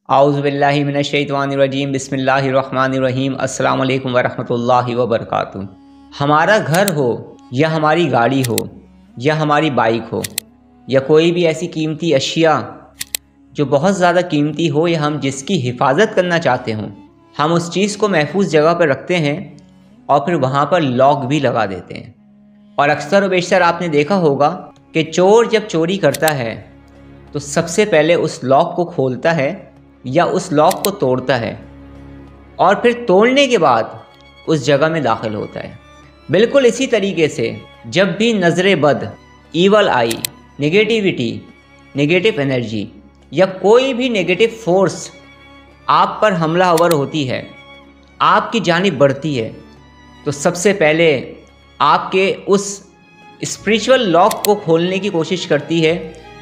आउज़ुबिल्लाहि मिनश्शैतानिर्रजीम बिस्मिल्लाहिर्रहमानिर्रहीम अस्सलामु अलैकुम वरहमतुल्लाहि वबरकातुहू। हमारा घर हो या हमारी गाड़ी हो या हमारी बाइक हो या कोई भी ऐसी कीमती अशिया जो बहुत ज़्यादा कीमती हो या हम जिसकी हिफाजत करना चाहते हों, हम उस चीज़ को महफूज जगह पर रखते हैं और फिर वहाँ पर लॉक भी लगा देते हैं। और अक्सर व बेशतर आपने देखा होगा कि चोर जब चोरी करता है तो सबसे पहले उस लॉक को खोलता है या उस लॉक को तोड़ता है और फिर तोड़ने के बाद उस जगह में दाखिल होता है। बिल्कुल इसी तरीके से जब भी नज़र बद, ईवल आई, नेगेटिविटी, नेगेटिव एनर्जी या कोई भी नेगेटिव फोर्स आप पर हमलावर होती है, आपकी जानिब बढ़ती है, तो सबसे पहले आपके उस स्पिरिचुअल लॉक को खोलने की कोशिश करती है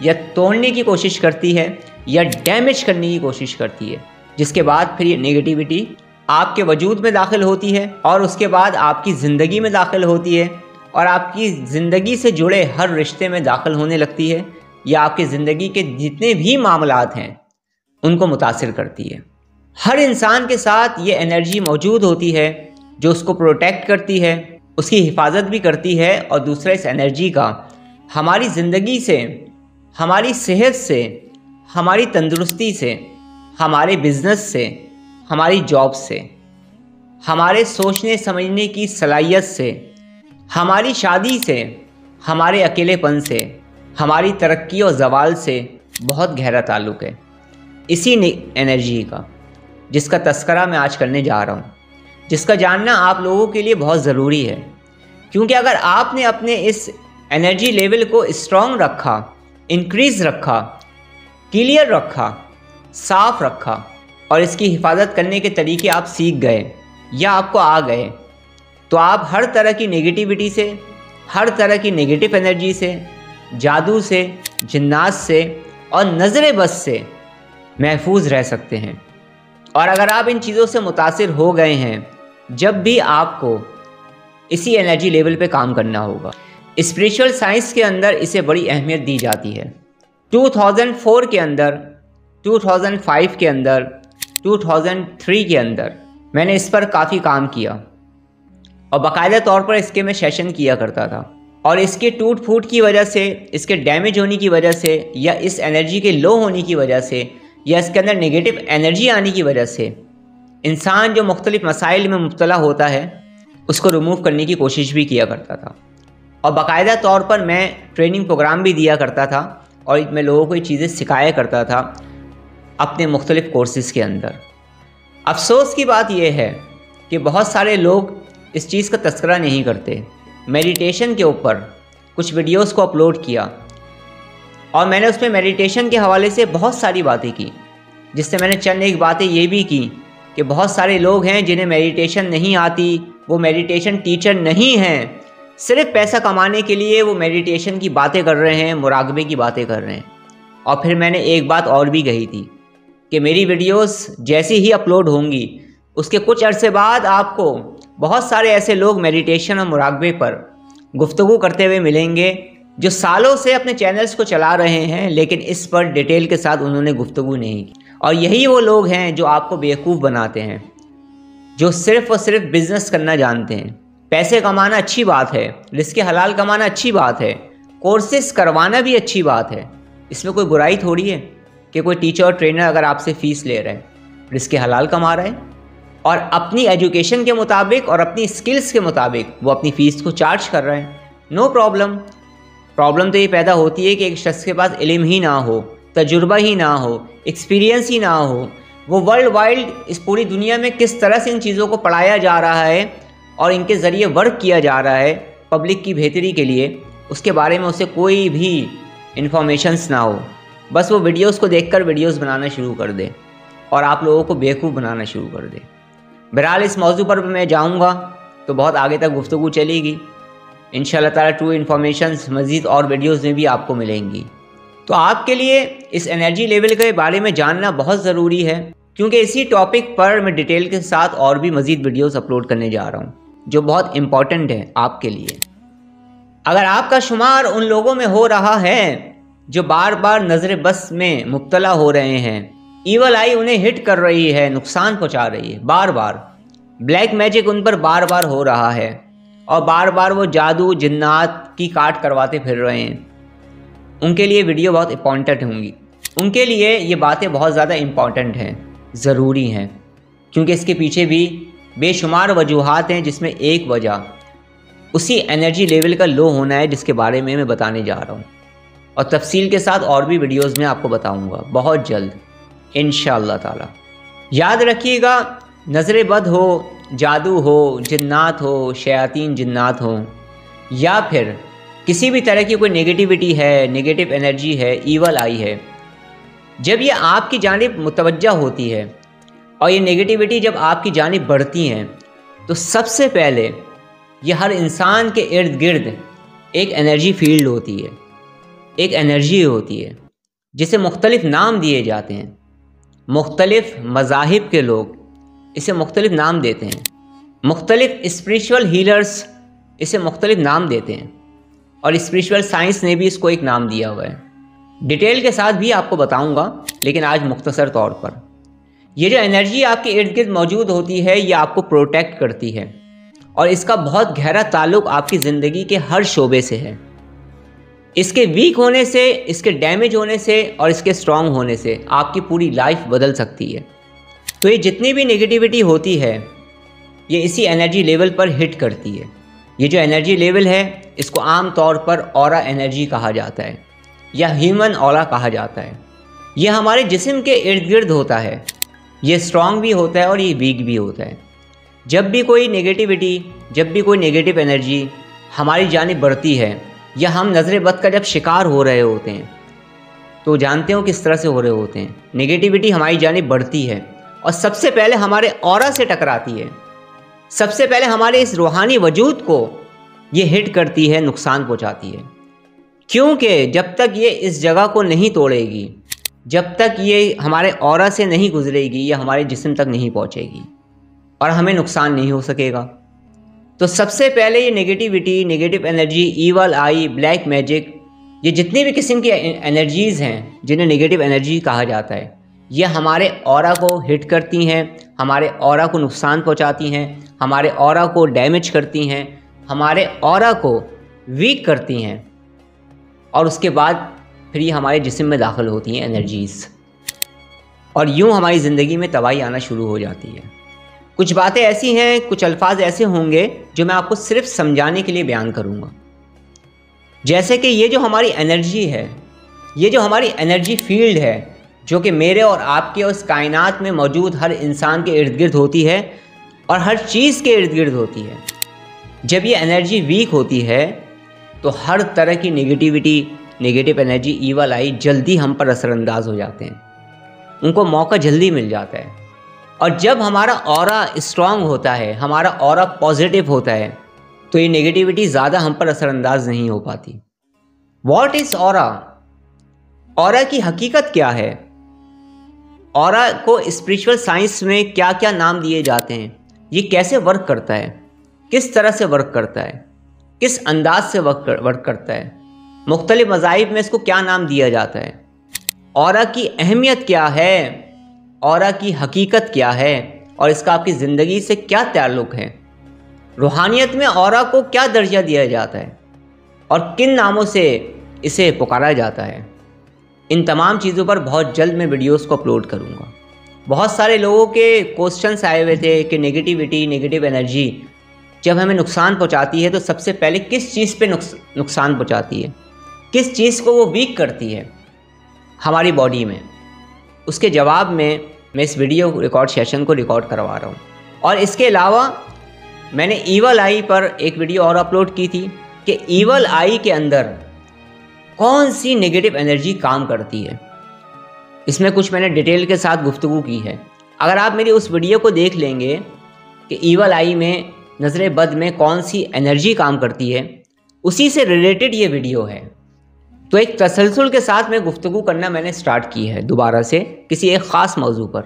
या तोड़ने की कोशिश करती है या डैमेज करने की कोशिश करती है, जिसके बाद फिर ये नेगेटिविटी आपके वजूद में दाखिल होती है और उसके बाद आपकी ज़िंदगी में दाखिल होती है और आपकी ज़िंदगी से जुड़े हर रिश्ते में दाखिल होने लगती है या आपकी ज़िंदगी के जितने भी मामलात हैं उनको मुतासिर करती है। हर इंसान के साथ ये एनर्जी मौजूद होती है जो उसको प्रोटेक्ट करती है, उसकी हिफाजत भी करती है और दूसरा इस एनर्जी का हमारी ज़िंदगी से, हमारी सेहत से, हमारी तंदुरुस्ती से, हमारे बिज़नेस से, हमारी जॉब से, हमारे सोचने समझने की सलाहियत से, हमारी शादी से, हमारे अकेलेपन से, हमारी तरक्की और ज़वाल से बहुत गहरा ताल्लुक़ है। इसी एनर्जी का जिसका तस्करा मैं आज करने जा रहा हूँ, जिसका जानना आप लोगों के लिए बहुत ज़रूरी है, क्योंकि अगर आपने अपने इस एनर्जी लेवल को स्ट्रॉन्ग रखा, इंक्रीज़ रखा, क्लियर रखा, साफ रखा और इसकी हिफाजत करने के तरीके आप सीख गए या आपको आ गए, तो आप हर तरह की नेगेटिविटी से, हर तरह की नेगेटिव एनर्जी से, जादू से, जिन्नात से और नज़र बस से महफूज रह सकते हैं। और अगर आप इन चीज़ों से मुतासिर हो गए हैं, जब भी आपको इसी एनर्जी लेवल पे काम करना होगा। स्पिरिचुअल साइंस के अंदर इसे बड़ी अहमियत दी जाती है। 2004 के अंदर, 2005 के अंदर, 2003 के अंदर मैंने इस पर काफ़ी काम किया और बाकायदा तौर पर इसके मैं सेशन किया करता था। और इसके टूट फूट की वजह से, इसके डैमेज होने की वजह से या इस एनर्जी के लो होने की वजह से या इसके अंदर नेगेटिव एनर्जी आने की वजह से इंसान जो मुख्तलिफ मसाइल में मुब्तला होता है उसको रिमूव करने की कोशिश भी किया करता था। और बाकायदा तौर पर मैं ट्रेनिंग प्रोग्राम भी दिया करता था और मैं लोगों को ये चीज़ें सिखाया करता था अपने मुख्तलिफ कोर्सेज़ के अंदर। अफसोस की बात यह है कि बहुत सारे लोग इस चीज़ का तस्करा नहीं करते। मेडिटेशन के ऊपर कुछ वीडियोस को अपलोड किया और मैंने उसमें मेडिटेशन के हवाले से बहुत सारी बातें की, जिससे मैंने चंद एक बातें ये भी की कि बहुत सारे लोग हैं जिन्हें मेडिटेशन नहीं आती, वो मेडिटेशन टीचर नहीं हैं, सिर्फ पैसा कमाने के लिए वो मेडिटेशन की बातें कर रहे हैं, मुराकबे की बातें कर रहे हैं। और फिर मैंने एक बात और भी कही थी कि मेरी वीडियोस जैसी ही अपलोड होंगी उसके कुछ अरसे बाद आपको बहुत सारे ऐसे लोग मेडिटेशन और मुराकबे पर गुफ्तगू करते हुए मिलेंगे जो सालों से अपने चैनल्स को चला रहे हैं, लेकिन इस पर डिटेल के साथ उन्होंने गुफ्तगू नहीं की। और यही वो लोग हैं जो आपको बेवकूफ़ बनाते हैं, जो सिर्फ़ और सिर्फ बिज़नेस करना जानते हैं। पैसे कमाना अच्छी बात है, रिस्क हलाल कमाना अच्छी बात है, कोर्सेस करवाना भी अच्छी बात है, इसमें कोई बुराई थोड़ी है कि कोई टीचर और ट्रेनर अगर आपसे फ़ीस ले रहा है, रिस्क हलाल कमा रहा है और अपनी एजुकेशन के मुताबिक और अपनी स्किल्स के मुताबिक वो अपनी फ़ीस को चार्ज कर रहे हैं, नो प्रॉब्लम। प्रॉब्लम तो ये पैदा होती है कि एक शख्स के पास इल्म ही ना हो, तजुर्बा ही ना हो, एक्सपीरियंस ही ना हो, वो वर्ल्ड वाइड इस पूरी दुनिया में किस तरह से इन चीज़ों को पढ़ाया जा रहा है और इनके ज़रिए वर्क किया जा रहा है पब्लिक की बेहतरी के लिए, उसके बारे में उसे कोई भी इन्फॉर्मेशंस ना हो। बस वो वीडियोस को देखकर वीडियोस बनाना शुरू कर दे और आप लोगों को बेवकूफ़ बनाना शुरू कर दे। बहरहाल इस मौजू पर मैं जाऊँगा तो बहुत आगे तक गुफ्तगू चलेगी। इंशाअल्लाह ताला ट्रू इन्फॉर्मेशंस मज़ीद और वीडियोस में भी आपको मिलेंगी। तो आपके लिए इस एनर्जी लेवल के बारे में जानना बहुत ज़रूरी है, क्योंकि इसी टॉपिक पर मैं डिटेल के साथ और भी मज़ीद वीडियोस अपलोड करने जा रहा हूँ जो बहुत इम्पॉर्टेंट है आपके लिए। अगर आपका शुमार उन लोगों में हो रहा है जो बार बार नज़र बस में मुब्तला हो रहे हैं, ईवल आई उन्हें हिट कर रही है, नुकसान पहुंचा रही है बार बार। ब्लैक मैजिक उन पर बार बार हो रहा है और बार बार वो जादू जिन्नात की काट करवाते फिर रहे हैं। उनके लिए वीडियो बहुत इम्पॉर्टेंट होंगी, उनके लिए ये बातें बहुत ज़्यादा इम्पॉर्टेंट हैं, ज़रूरी हैं, क्योंकि इसके पीछे भी बेशुमार वजूहात हैं, जिसमें एक वजह उसी एनर्जी लेवल का लो होना है, जिसके बारे में मैं बताने जा रहा हूँ। और तफसील के साथ और भी वीडियोज़ में आपको बताऊँगा बहुत जल्द इंशाअल्लाह ताला। याद रखिएगा, नज़र बद हो, जादू हो, जिन्नात हो, शयातीन जिन्नात हो, या फिर किसी भी तरह की कोई नेगेटिविटी है, नेगेटिव एनर्जी है, ईवल आई है, जब ये आपकी जानिब मुतवज्जा होती है और ये नेगेटिविटी जब आपकी जानिब बढ़ती हैं, तो सबसे पहले ये हर इंसान के इर्द गिर्द एक एनर्जी फील्ड होती है, एक एनर्जी होती है, जिसे मुख्तलिफ़ नाम दिए जाते हैं। मुख्तलिफ़ मज़ाहिब के लोग इसे मुख्तलिफ़ नाम देते हैं, मुख्तलिफ़ स्पिरिचुअल हीलर्स इसे मुख्तलिफ़ नाम देते हैं, और स्पिरिचुअल साइंस ने भी इसको एक नाम दिया हुआ है। डिटेल के साथ भी आपको बताऊंगा, लेकिन आज मुख्तसर तौर पर ये जो एनर्जी आपके इर्द गिर्द मौजूद होती है, ये आपको प्रोटेक्ट करती है, और इसका बहुत गहरा ताल्लुक़ आपकी ज़िंदगी के हर शोबे से है। इसके वीक होने से, इसके डैमेज होने से और इसके स्ट्रॉन्ग होने से आपकी पूरी लाइफ बदल सकती है। तो ये जितनी भी नेगेटिविटी होती है, ये इसी एनर्जी लेवल पर हिट करती है। ये जो एनर्जी लेवल है, इसको आम तौर पर ऑरा एनर्जी कहा जाता है, या ह्यूमन ऑरा कहा जाता है। ये हमारे जिस्म के इर्द गिर्द होता है, ये स्ट्रॉन्ग भी होता है और ये वीक भी होता है। जब भी कोई नेगेटिविटी, जब भी कोई नेगेटिव एनर्जी हमारी जानिब बढ़ती है, या हम नज़र बद का जब शिकार हो रहे होते हैं, तो जानते हो किस तरह से हो रहे होते हैं। नेगेटिविटी हमारी जानिब बढ़ती है और सबसे पहले हमारे ऑरा से टकराती है, सबसे पहले हमारे इस रूहानी वजूद को ये हिट करती है, नुकसान पहुंचाती है। क्योंकि जब तक ये इस जगह को नहीं तोड़ेगी, जब तक ये हमारे ऑरा से नहीं गुजरेगी, या हमारे जिस्म तक नहीं पहुंचेगी, और हमें नुकसान नहीं हो सकेगा। तो सबसे पहले ये नेगेटिविटी, नेगेटिव एनर्जी, ईवल आई, ब्लैक मैजिक, ये जितनी भी किस्म की एनर्जीज़ हैं जिन्हें नेगेटिव एनर्जी कहा जाता है, ये हमारे ऑरा को हिट करती हैं, हमारे ऑरा को नुकसान पहुंचाती हैं, हमारे ऑरा को डैमेज करती हैं, हमारे ऑरा को वीक करती हैं, और उसके बाद फिर ये हमारे जिस्म में दाखिल होती हैं एनर्जीज़, और यूँ हमारी ज़िंदगी में तबाही आना शुरू हो जाती है। कुछ बातें ऐसी हैं, कुछ अल्फाज ऐसे होंगे जो मैं आपको सिर्फ समझाने के लिए बयान करूँगा। जैसे कि ये जो हमारी एनर्जी है, ये जो हमारी एनर्जी फील्ड है, जो कि मेरे और आपके और इस कायनात में मौजूद हर इंसान के इर्द गिर्द होती है और हर चीज़ के इर्द गिर्द होती है, जब ये एनर्जी वीक होती है, तो हर तरह की नेगेटिविटी, नेगेटिव एनर्जी, ईवल आई जल्दी हम पर असरअंदाज हो जाते हैं, उनको मौका जल्दी मिल जाता है। और जब हमारा ऑरा स्ट्रॉन्ग होता है, हमारा ऑरा पॉजिटिव होता है, तो ये नेगेटिविटी ज़्यादा हम पर असरअंदाज नहीं हो पाती। What is aura? ऑरा की हकीकत क्या है? ऑरा को स्पिरिचुअल साइंस में क्या क्या नाम दिए जाते हैं? ये कैसे वर्क करता है? किस तरह से वर्क करता है? किस अंदाज से वर्क करता है? मुख्तलिफ मज़ाहिब में इसको क्या नाम दिया जाता है? ऑरा की अहमियत क्या है? ऑरा की हकीकत क्या है? और इसका आपकी ज़िंदगी से क्या ताल्लुक़ है? रूहानियत में ऑरा को क्या दर्जा दिया जाता है और किन नामों से इसे पुकारा जाता है? इन तमाम चीज़ों पर बहुत जल्द मैं वीडियोस को अपलोड करूँगा। बहुत सारे लोगों के क्वेश्चंस आए हुए थे कि नेगेटिविटी, नेगेटिव एनर्जी जब हमें नुकसान पहुँचाती है, तो सबसे पहले किस चीज़ पे नुकसान पहुँचाती है, किस चीज़ को वो वीक करती है हमारी बॉडी में? उसके जवाब में मैं इस वीडियो रिकॉर्ड सेशन को रिकॉर्ड करवा रहा हूँ। और इसके अलावा मैंने ईवल आई पर एक वीडियो और अपलोड की थी कि ईवल आई के अंदर कौन सी नेगेटिव एनर्जी काम करती है। इसमें कुछ मैंने डिटेल के साथ गुफ्तगू की है। अगर आप मेरी उस वीडियो को देख लेंगे कि ईवल आई में, नज़र बद में कौन सी एनर्जी काम करती है, उसी से रिलेटेड ये वीडियो है। तो एक तसलसल के साथ मैं गुफ्तगू करना मैंने स्टार्ट की है दोबारा से किसी एक ख़ास मौजू पर।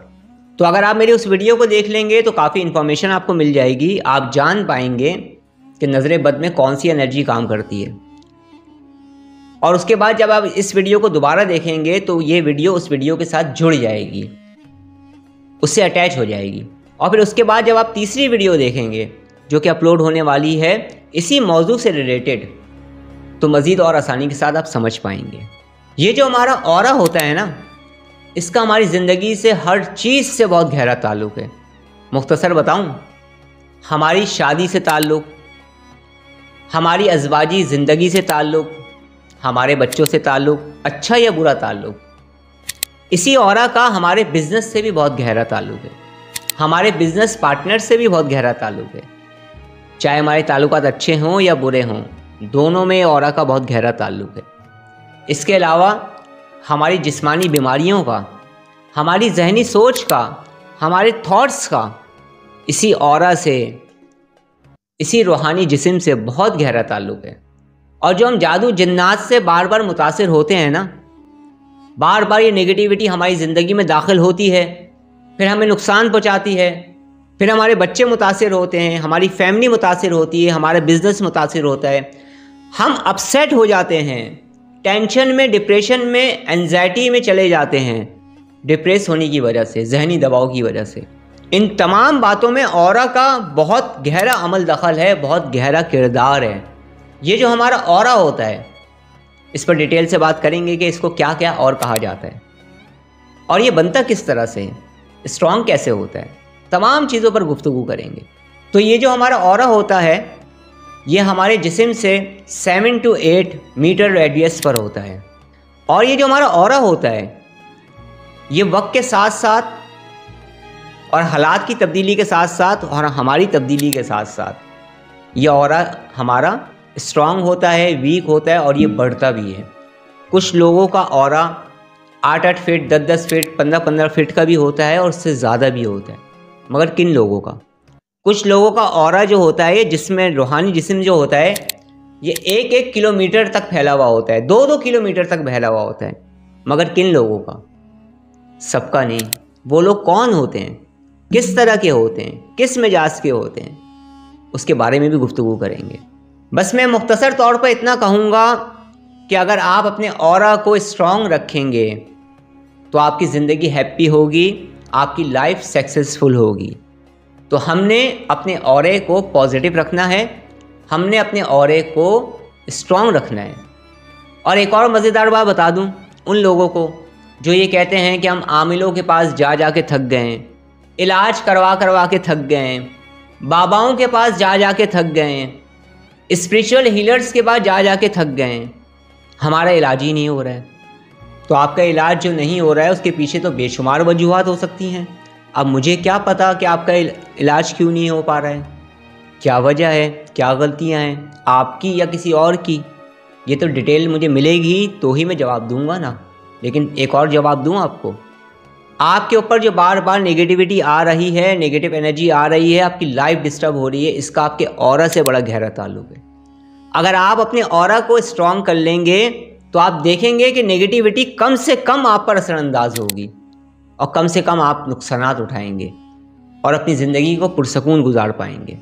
तो अगर आप मेरी उस वीडियो को देख लेंगे तो काफ़ी इन्फॉर्मेशन आपको मिल जाएगी, आप जान पाएंगे कि नज़र बद में कौन सी एनर्जी काम करती है। और उसके बाद जब आप इस वीडियो को दोबारा देखेंगे तो ये वीडियो उस वीडियो के साथ जुड़ जाएगी اس سے اٹیچ ہو جائے گی. اور پھر اس کے بعد جب آپ تیسری ویڈیو دیکھیں گے جو کہ اپلوڈ ہونے والی ہے اسی موضوع سے ریلیٹڈ، تو مزید اور آسانی کے ساتھ آپ سمجھ پائیں گے. یہ جو ہمارا اورا ہوتا ہے نا، اس کا ہماری زندگی سے ہر چیز سے بہت گہرا تعلق ہے. مختصر بتاؤں، ہماری شادی سے تعلق، ہماری ازواجی زندگی سے تعلق، ہمارے بچوں سے تعلق، اچھا یا برا تعلق. اسی اورا کا ہمارے بزنس سے بھی بہت گہرا تعلق ہے، ہمارے بزنس پارٹنر سے بھی بہت گہرا تعلق ہے. چاہے ہمارے تعلقات اچھے ہوں یا برے ہوں، دونوں میں اورا کا بہت گہرا تعلق ہے. اس کے علاوہ ہماری جسمانی بیماریوں کا، ہماری ذہنی سوچ کا، ہمارے تھاٹس کا اسی اورا سے، اسی روحانی جسم سے بہت گہرا تعلق ہے. اور جو ہم جادو جنات سے بار بار متاثر ہوتے ہیں نا، بار بار یہ نگیٹیوٹی ہماری زندگی میں داخل ہوتی ہے، پھر ہمیں نقصان پہنچاتی ہے، پھر ہمارے بچے متاثر ہوتے ہیں، ہماری فیملی متاثر ہوتی ہے، ہمارا بزنس متاثر ہوتا ہے، ہم اپسیٹ ہو جاتے ہیں، ٹینشن میں، ڈپریشن میں، انزائٹی میں چلے جاتے ہیں ڈپریس ہونے کی وجہ سے، ذہنی دباؤ کی وجہ سے. ان تمام باتوں میں اورا کا بہت گہرا عمل دخل ہے، بہت گہرا کردار ہے. یہ جو ہمارا اورا ہوتا ہے، اس پر ڈیٹیل سے بات کریں گے کہ اس کو کیا کیا اور کہا جاتا ہے اور یہ بنتا کس طرح سے ہے، اسٹرانگ کیسے ہوتا ہے، تمام چیزوں پر گفتگو کریں گے. تو یہ جو ہمارا اورا ہوتا ہے، یہ ہمارے جسم سے 7 to 8 میٹر ریڈیس پر ہوتا ہے. اور یہ جو ہمارا اورا ہوتا ہے، یہ وقت کے ساتھ ساتھ اور حالات کی تبدیلی کے ساتھ ساتھ اور ہماری تبدیلی کے ساتھ ساتھ یہ اورا ہمارا اسٹرانگ ہوتا ہے، ویک ہوتا ہے اور یہ بڑھتا بھی ہے. کچھ لوگوں کا اورا 8 فٹ، 10 فٹ، 15 فٹ کا بھی ہوتا ہے اور اس سے زیادہ بھی ہوتا ہے. مگر کن لوگوں کا؟ کچھ لوگوں کا اورا جو ہوتا ہے، جس میں روحانی جسم جو ہوتا ہے، یہ 1 کلومیٹر تک پھیلا ہوا ہوتا ہے، 2 کلومیٹر تک پھیلا ہوا ہوتا ہے. مگر کن لوگوں کا؟ سب کا نہیں. وہ لوگ کون ہوتے ہیں، کس طرح کے ہوتے ہیں، کس مزاج کے ہوتے ہیں، اس کے بارے میں بھی گفتگو کریں گے. بس میں مختصر طور پر اتنا کہوں گا کہ اگر آپ اپنے اورا کو اسٹرانگ رکھیں گے تو آپ کی زندگی ہیپی ہوگی، آپ کی لائف سکسیزفل ہوگی. تو ہم نے اپنے اورے کو پازیٹیو رکھنا ہے، ہم نے اپنے اورے کو اسٹرانگ رکھنا ہے. اور ایک اور مزیدار بات بتا دوں ان لوگوں کو جو یہ کہتے ہیں کہ ہم عاملوں کے پاس جا جا کے تھک گئے ہیں، علاج کروا کے تھک گئے ہیں، باباؤں کے پاس جا جا کے تھک گئے ہیں، اسپریچول ہیلرز کے پاس جا جا کے تھک گئے ہیں، ہمارا علاج ہی نہیں ہو رہا ہے. تو آپ کا علاج جو نہیں ہو رہا ہے اس کے پیچھے تو بے شمار وجوہات ہو سکتی ہیں. اب مجھے کیا پتا کہ آپ کا علاج کیوں نہیں ہو پا رہا ہے، کیا وجہ ہے، کیا غلطیاں ہیں آپ کی یا کسی اور کی. یہ تو ڈیٹیل مجھے ملے گی تو ہی میں جواب دوں گا نا. لیکن ایک اور جواب دوں آپ کو، آپ کے اوپر جو بار بار نگیٹیوٹی آ رہی ہے، نگیٹو انرجی آ رہی ہے، آپ کی لائف ڈسٹرب ہو رہی ہے، اس کا آپ کے اورا سے بڑا گہرا تعلق ہے. اگر آپ اپنے اورا کو اسٹرانگ کر لیں گے تو آپ دیکھیں گے کہ نگیٹیوٹی کم سے کم آپ پر اثر انداز ہوگی اور کم سے کم آپ نقصانات اٹھائیں گے اور اپنی زندگی کو پرسکون گزار پائیں گے.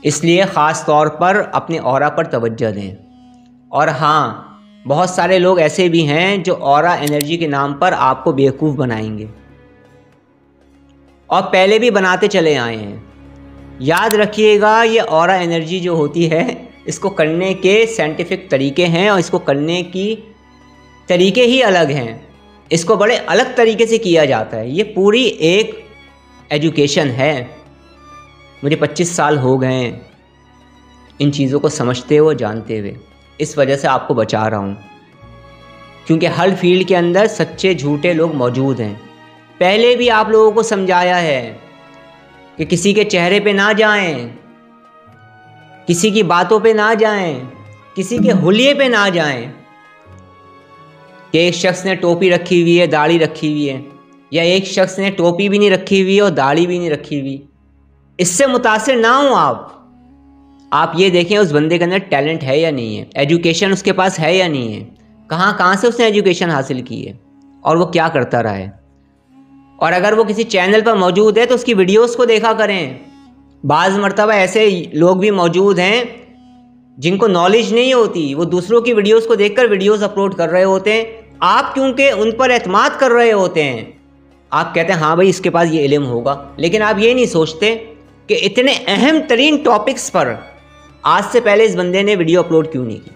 اس لیے خاص طور پر اپنے اورا پر توجہ دیں. اور ہاں، بہت سارے لوگ ایسے بھی ہیں جو اورا انرجی کے نام پر آپ کو بیوقوف بنائیں گے اور پہلے بھی بناتے چلے آئے ہیں. یاد رکھیے گا، یہ اورا انرجی جو ہوتی ہے، اس کو کرنے کے سائنٹیفک طریقے ہیں اور اس کو کرنے کی طریقے ہی الگ ہیں. اس کو بڑے الگ طریقے سے کیا جاتا ہے. یہ پوری ایک ایجوکیشن ہے. مجھے 25 سال ہو گئے ہیں ان چیزوں کو سمجھتے ہوئے، جانتے ہوئے. اس وجہ سے آپ کو بچا رہا ہوں، کیونکہ ہر فیلڈ کے اندر سچے جھوٹے لوگ موجود ہیں. پہلے بھی آپ لوگوں کو سمجھایا ہے کہ کسی کے چہرے پہ نہ جائیں، کسی کی باتوں پہ نہ جائیں، کسی کے حلیے پہ نہ جائیں. کہ ایک شخص نے ٹوپی رکھی ہوئی ہے، داڑھی رکھی ہوئی ہے، یا ایک شخص نے ٹوپی بھی نہیں رکھی ہوئی اور داڑھی بھی نہیں رکھی ہوئی، اس سے متاثر نہ ہوں آپ یہ دیکھیں اس بندے کے اندر ٹیلنٹ ہے یا نہیں ہے، ایجوکیشن اس کے پاس ہے یا نہیں ہے، کہاں سے اس نے ایجوکیشن حاصل کی ہے اور وہ کیا کرتا رہا ہے. اور اگر وہ کسی چینل پر موجود ہے تو اس کی ویڈیوز کو دیکھا کریں. بعض مرتبہ ایسے لوگ بھی موجود ہیں جن کو نالج نہیں ہوتی، وہ دوسروں کی ویڈیوز کو دیکھ کر ویڈیوز اپلوڈ کر رہے ہوتے ہیں. آپ کیونکہ ان پر اعتماد کر رہے ہوتے ہیں आप कहते हैं हाँ भाई इसके पास ये इल्म होगा, लेकिन आप ये नहीं सोचते कि इतने अहम तरीन टॉपिक्स पर आज से पहले इस बंदे ने वीडियो अपलोड क्यों नहीं की।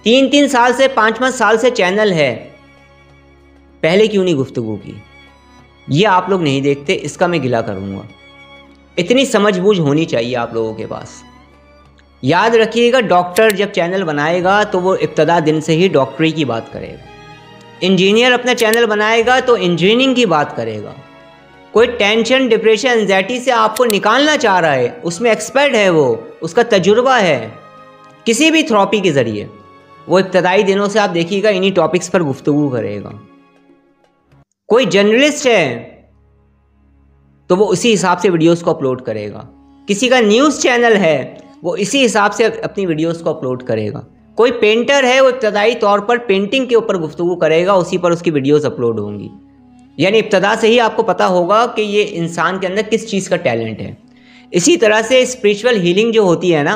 3-3 साल से 5-5 साल से चैनल है, पहले क्यों नहीं गुफ्तगू की। ये आप लोग नहीं देखते, इसका मैं गिला करूँगा। इतनी समझबूझ होनी चाहिए आप लोगों के पास। याद रखिएगा, डॉक्टर जब चैनल बनाएगा तो वो इब्तदा दिन से ही डॉक्टरी की बात करेगा। इंजीनियर अपना चैनल बनाएगा तो इंजीनियरिंग की बात करेगा। कोई टेंशन, डिप्रेशन, एंजाइटी से आपको निकालना चाह रहा है, उसमें एक्सपर्ट है वो, उसका तजुर्बा है किसी भी थेरेपी के ज़रिए, वो इब्तदाई दिनों से आप देखिएगा इन्हीं टॉपिक्स पर गुफ्तगू करेगा। कोई जर्नलिस्ट है तो वो उसी हिसाब से वीडियोस को अपलोड करेगा। किसी का न्यूज़ चैनल है वो इसी हिसाब से अपनी वीडियोस को अपलोड करेगा। कोई पेंटर है वो इब्तदाई तौर पर पेंटिंग के ऊपर गुफ्तगू करेगा, उसी पर उसकी वीडियोस अपलोड होंगी। यानी इब्तदा से ही आपको पता होगा कि ये इंसान के अंदर किस चीज़ का टैलेंट है। इसी तरह से स्पिरिचुअल हीलिंग जो होती है ना,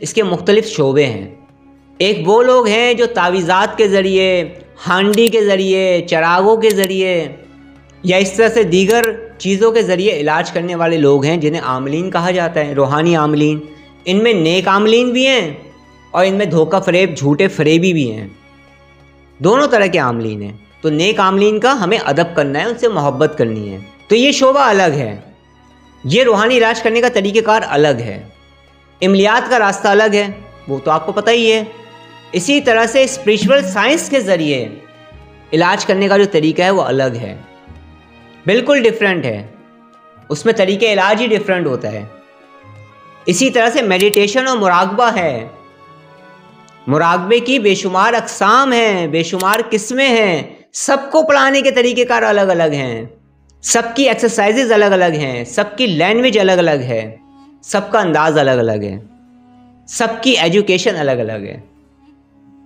इसके मुख्तलिफ शोबे हैं। एक वो लोग हैं जो तावीज़ात के ज़रिए, हांडी के ज़रिए, चरागों के ज़रिए या इस तरह से दीगर चीज़ों के ज़रिए इलाज करने वाले लोग हैं, जिन्हें आमलीन कहा जाता है, रूहानी आमलीन। इनमें नेक आमलीन भी हैं और इनमें धोखा फरेब, झूठे फरेबी भी हैं। दोनों तरह के आमलीन हैं। तो नेक आमलीन का हमें अदब करना है, उनसे मोहब्बत करनी है। तो ये शोबा अलग है, ये रूहानी इलाज करने का तरीक़ेकार अलग है, इमलियात का रास्ता अलग है, वो तो आपको पता ही है। इसी तरह से स्पिरिचुअल साइंस के ज़रिए इलाज करने का जो तरीका है वो अलग है, बिल्कुल डिफरेंट है। उसमें तरीके इलाज ही डिफरेंट होता है। इसी तरह से मेडिटेशन और मुराकबा है। मुराकबे की बेशुमार अक़साम हैं, बेशुमार किस्में हैं। सबको पढ़ाने के तरीक़ेकार अलग अलग हैं, सबकी एक्सरसाइजेज अलग अलग हैं, सबकी लैंग्वेज अलग अलग है, सबका अंदाज़ अलग अलग है, सबकी एजुकेशन अलग अलग है।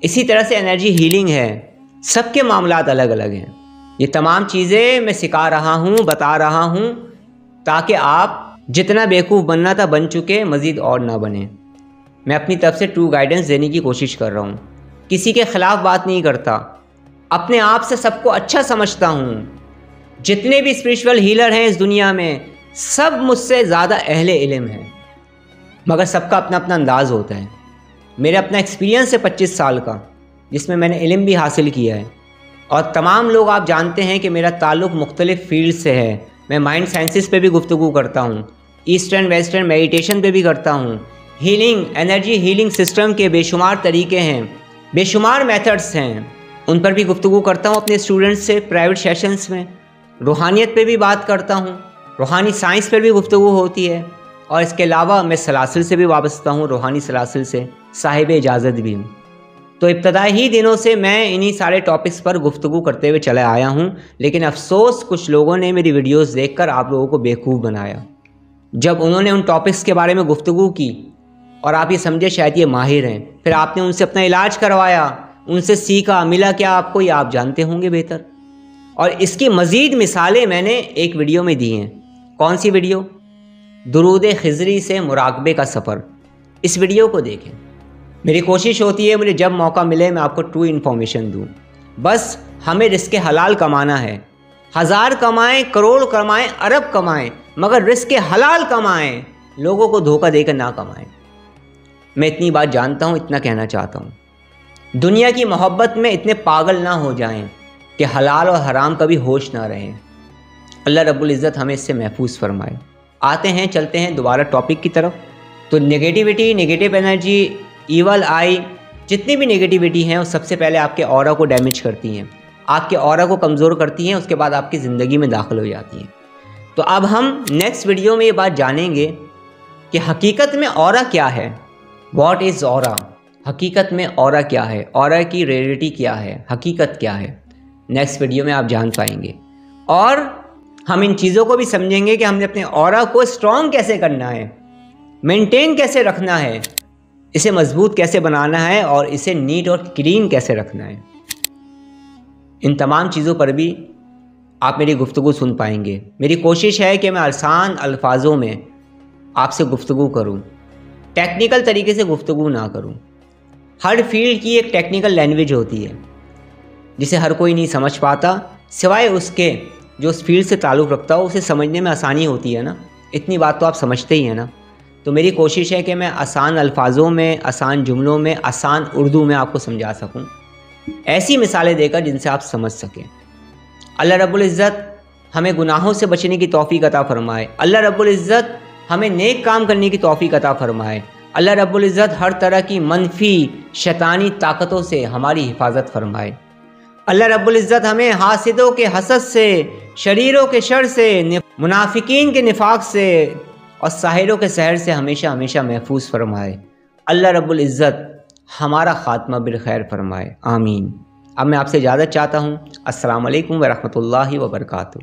इसी तरह से एनर्जी हीलिंग है, सबके मामलात अलग अलग हैं। ये तमाम चीज़ें मैं सिखा रहा हूँ, बता रहा हूँ, ताकि आप जितना बेवकूफ़ बनना था बन चुके, मज़ीद और ना बने। मैं अपनी तरफ से ट्रू गाइडेंस देने की कोशिश कर रहा हूँ, किसी के ख़िलाफ़ बात नहीं करता, अपने आप से सबको अच्छा समझता हूँ। जितने भी स्पिरिचुअल हीलर हैं इस दुनिया में, सब मुझसे ज़्यादा अहले इल्म हैं, मगर सबका अपना अपना अंदाज़ होता है। मेरा अपना एक्सपीरियंस है 25 साल का, जिसमें मैंने इल्म भी हासिल किया है। और तमाम लोग आप जानते हैं कि मेरा ताल्लुक़ मुख्तलिफ़ फील्ड से है। मैं माइंड साइंसिस पे भी गुफ्तगू करता हूँ, ईस्टर्न वेस्टर्न मेडिटेशन पे भी करता हूँ। हीलिंग, एनर्जी हीलिंग सिस्टम के बेशुमार तरीके हैं, बेशुमार मेथड्स हैं, उन पर भी गुफ्तगू करता हूँ अपने स्टूडेंट्स से प्राइवेट सेशंस में। रूहानियत पे भी बात करता हूँ, रूहानी साइंस पर भी गुफ्तगू होती है। और इसके अलावा मैं सलासिल से भी वाबस्ता हूँ, रूहानी सलासिल से साहिब इजाज़त भी हूँ। तो इब्तदाई ही दिनों से मैं इन्हीं सारे टॉपिक्स पर गुफ्तगू करते हुए चला आया हूँ, लेकिन अफसोस कुछ लोगों ने मेरी वीडियोस देखकर आप लोगों को बेवकूफ़ बनाया। जब उन्होंने उन टॉपिक्स के बारे में गुफ्तगू की और आप ये समझे शायद ये माहिर हैं, फिर आपने उनसे अपना इलाज करवाया, उनसे सीखा, मिला क्या आपको, ये आप जानते होंगे बेहतर। और इसकी मज़ीद मिसालें मैंने एक वीडियो में दी हैं। कौन सी वीडियो? दुरूद खिज़री से मुराकबे का सफ़र। इस वीडियो को देखें। मेरी कोशिश होती है मुझे जब मौका मिले मैं आपको ट्रू इन्फॉर्मेशन दूँ। बस हमें रिस्क हलाल कमाना है। 1000 कमाएं, करोड़ कमाएं, अरब कमाएं, मगर रिस्क हलाल कमाएं, लोगों को धोखा देकर ना कमाएं। मैं इतनी बात जानता हूँ, इतना कहना चाहता हूँ। दुनिया की मोहब्बत में इतने पागल ना हो जाएं कि हलाल और हराम कभी होश ना रहें। अल्लाह रब्बुल इज़्ज़त हमें इससे महफूज फरमाए। आते हैं, चलते हैं दोबारा टॉपिक की तरफ। तो नेगेटिविटी, नेगेटिव एनर्जी, ईवल आई, जितनी भी नेगेटिविटी हैं वो सबसे पहले आपके ऑरा को डैमेज करती हैं, आपके ऑरा को कमज़ोर करती हैं, उसके बाद आपकी ज़िंदगी में दाखिल हो जाती हैं। तो अब हम नेक्स्ट वीडियो में ये बात जानेंगे कि हकीकत में ऑरा क्या है। What is aura? हकीकत में ऑरा क्या है, ऑरा की रेयरिटी क्या है, हकीकत क्या है। नेक्स्ट वीडियो में आप जान पाएंगे। और हम इन चीज़ों को भी समझेंगे कि हमने अपने ऑरा को स्ट्रॉन्ग कैसे करना है, मेंटेन कैसे रखना है, इसे मजबूत कैसे बनाना है और इसे नीट और क्लीन कैसे रखना है। इन तमाम चीज़ों पर भी आप मेरी गुफ्तगू सुन पाएंगे। मेरी कोशिश है कि मैं आसान अल्फाजों में आपसे गुफ्तगू करूं, टेक्निकल तरीके से गुफ्तगू ना करूं। हर फील्ड की एक टेक्निकल लैंग्वेज होती है जिसे हर कोई नहीं समझ पाता, सिवाय उसके جو اس فیلڈ سے تعلق رکھتا ہو اسے سمجھنے میں آسانی ہوتی ہے نا، اتنی بات تو آپ سمجھتے ہی ہیں نا۔ تو میری کوشش ہے کہ میں آسان الفاظوں میں، آسان جملوں میں، آسان اردو میں آپ کو سمجھا سکوں، ایسی مثالیں دے کر جن سے آپ سمجھ سکیں۔ اللہ رب العزت ہمیں گناہوں سے بچنے کی توفیق عطا فرمائے، اللہ رب العزت ہمیں نیک کام کرنے کی توفیق عطا فرمائے، اللہ رب العزت ہر طرح کی منفی شیطانی طاقتوں سے ہماری حفاظت فرمائے، اللہ رب العزت ہمیں حاسدوں کے حسد سے، شریروں کے شر سے، منافقین کے نفاق سے اور ساحروں کے سحر سے ہمیشہ ہمیشہ محفوظ فرمائے، اللہ رب العزت ہمارا خاتمہ بالخیر فرمائے، آمین۔ اب میں آپ سے اجازت چاہتا ہوں۔ السلام علیکم ورحمۃ اللہ وبرکاتہ۔